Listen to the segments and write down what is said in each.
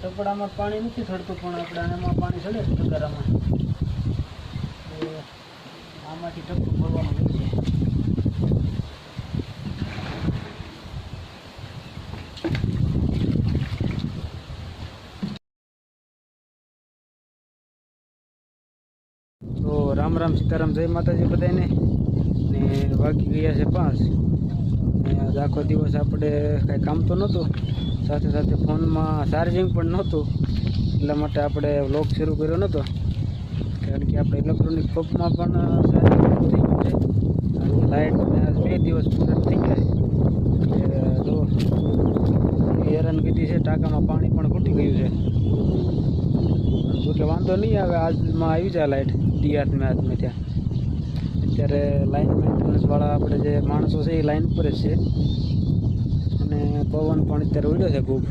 ટપડામાં પાણી નથી ચડતું પણ આપણે આનામાં પાણી ચડે છે ટગરામાં. આમાંથી ટપકું ભરવાનું હોય છે. તો રામ રામ સીતારામ, જય માતાજી બધાને. ને વાગી ગયા છે 5 ને આખો દિવસ આપણે કાંઈ કામ તો નહોતું, સાથે સાથે ફોનમાં ચાર્જિંગ પણ નહોતું, એટલા માટે આપણે વ્લોગ શરૂ કર્યો નહોતો. કારણ કે આપણે ઇલેક્ટ્રોનિક પંપમાં પણ ચાર્જિંગ થઈ ગયું છે અને લાઇટ 2 દિવસ પૂરા થઈ ગયા છે. તો હેરાનગતિ છે, ટાંકામાં પાણી પણ ખૂટી ગયું છે. જોકે વાંધો નહીં આવે, આજમાં આવી જાય લાઇટ હાથમાં ત્યાં. અત્યારે લાઇન મેન્ટેનન્સવાળા આપણે જે માણસો છે એ લાઇન પર જ છે અને પવન પણ અત્યારે ઉડ્યો છે ખૂબ.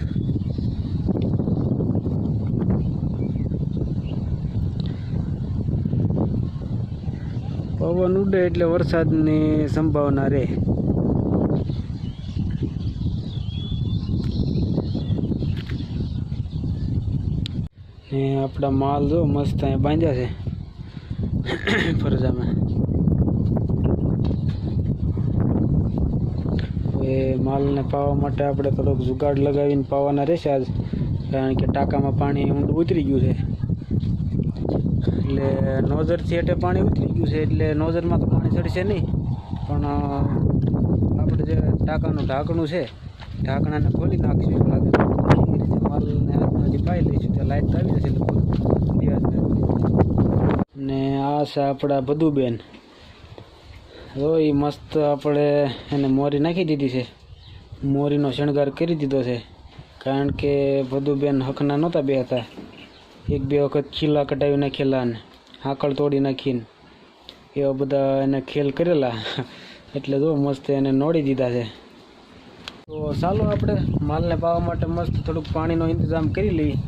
પવન ઉડે એટલે વરસાદની સંભાવના રહે. ને આપણા માલ જો મસ્ત અહીંયા બાંધ્યા છે ફરજામાં. એ માલને પાવા માટે આપણે થોડોક જુગાડ લગાવીને પાવાના રહેશે આજ, કારણ કે ટાંકામાં પાણી ઊંડું ઉતરી ગયું છે. એટલે નોઝરથી એટલે પાણી ઉતરી ગયું છે, એટલે નોઝરમાં તો પાણી ચડશે નહીં, પણ આપણે જે ટાંકાનું ઢાંકણું છે ઢાંકણાને ખોલી નાખશું. એવું લાગે એ રીતે માલને હાથમાંથી પાઈ લઈશું. ત્યાં લાઇટ આવી જશે લગભગ દિવસ. ને આ છે આપણા ભદુબેન. જો એ મસ્ત આપણે એને મોરી નાખી દીધી છે, મોરીનો શણગાર કરી દીધો છે. કારણ કે ભદુબેન હકના નહોતા બે હતા, 1-2 વખત ખીલા કટાવી નાખેલા ને હાકળ તોડી નાખીને એવા બધા એને ખેલ કરેલા, એટલે જો મસ્ત એને નોડી દીધા છે. તો ચાલો આપણે માલને પાવા માટે મસ્ત થોડુંક પાણીનો ઇંતજામ કરી લઈએ.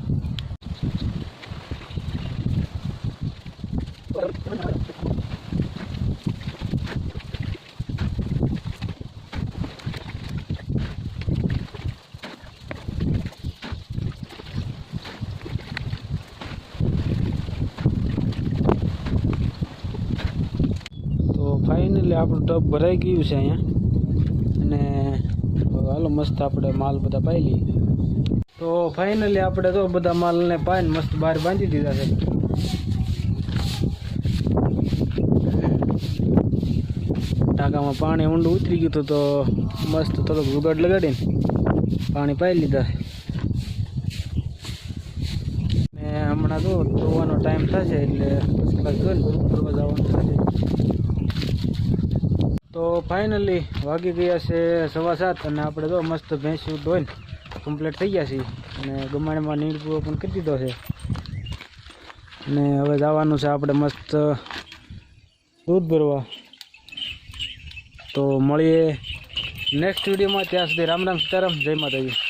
ફાઇનલી આપણું ટબ ભરાઈ ગયું છે અહીંયા, અને હાલો મસ્ત આપણે માલ બધા પાઈ લઈએ. તો ફાઇનલી આપણે તો બધા માલને પાઈને મસ્ત બહાર બાંધી દીધા છે. ટાંકામાં પાણી ઊંડું ઉતરી ગયું હતું, તો મસ્ત થોડોક જુગાડ લગાડીને પાણી પાઈ લીધા. ને હમણાં તો ધોવાનો ટાઈમ થશે એટલે 10 કલાક જોઈને ગ્રુપ કરવા જવાનું થશે. તો ફાઇનલી વાગી ગયા છે 7:15 અને આપણે તો મસ્ત ભેંસું ધોઈને કમ્પ્લીટ થઈ ગયા છીએ અને ગમાણીમાં નીણ પૂરો પણ કરી દીધો છે. અને હવે જવાનું છે આપણે મસ્ત દૂધ ભરવા. તો મળીએ નેક્સ્ટ વિડીયોમાં. ત્યાં સુધી રામ રામ સીતારામ, જય માતાજી.